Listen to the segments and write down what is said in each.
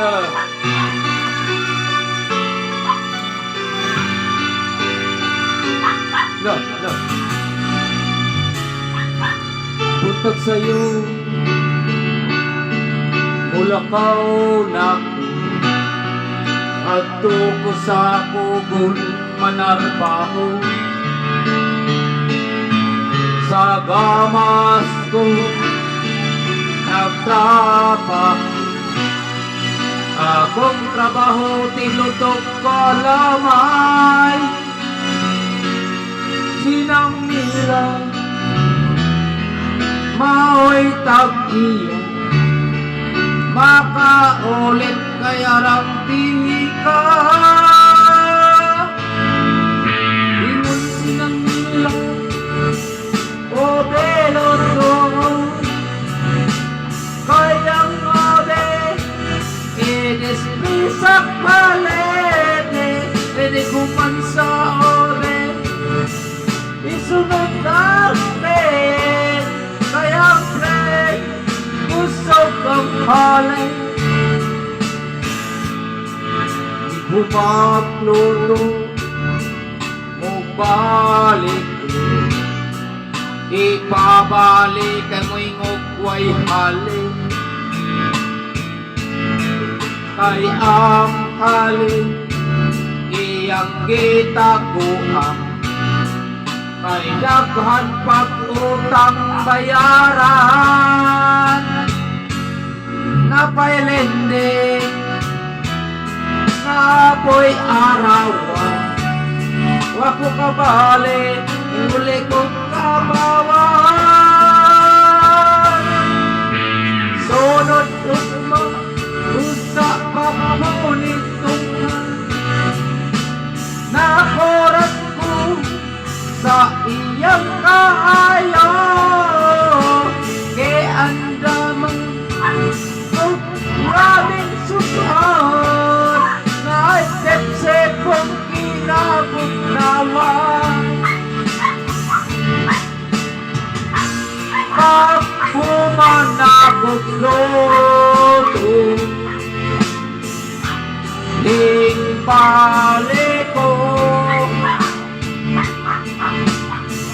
No. Buntag sa'yo Mulakaw na adto ko sa kugon manarbaho sa gamas ko nagtrabaho akong trabaho tinutok kalamay sinang nila mao'y tag-iyo makaulit kaya lang tingin ka ingon sinang nila o beloto kayang ode inismisak palete inikuman sa ode isunod ang pen kayang pen usok ang halay Bumapluto Mubalik Ipabalik Kay mo'y ngugway halik Kay ang halik Iyang gitaguan Kay daghan pag-utang bayaran Napailending Apoy arawan Wako kabali Uli kong kabawan Sunod usma Usa pamunit tunghan Nakorat ko Sa iyang kaayo Kay andamang Maraming susuan Naisip-sip kong kinabugnawan Pag pumanakot loto Ling paliko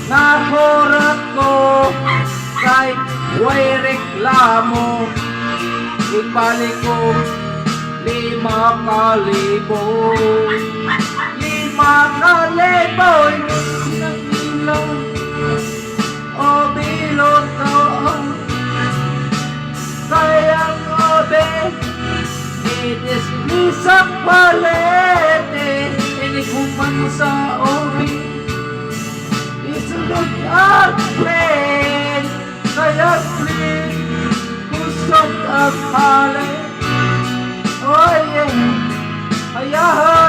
Nakurat ko Kay way reklamo Ipaliko 5,000 Sinang ilaw O biloto Kayang obe Inismisak palete Inikuman sa obe Isunod ang plane Kayang plane Kusog ang halay Oh yeah, ayaw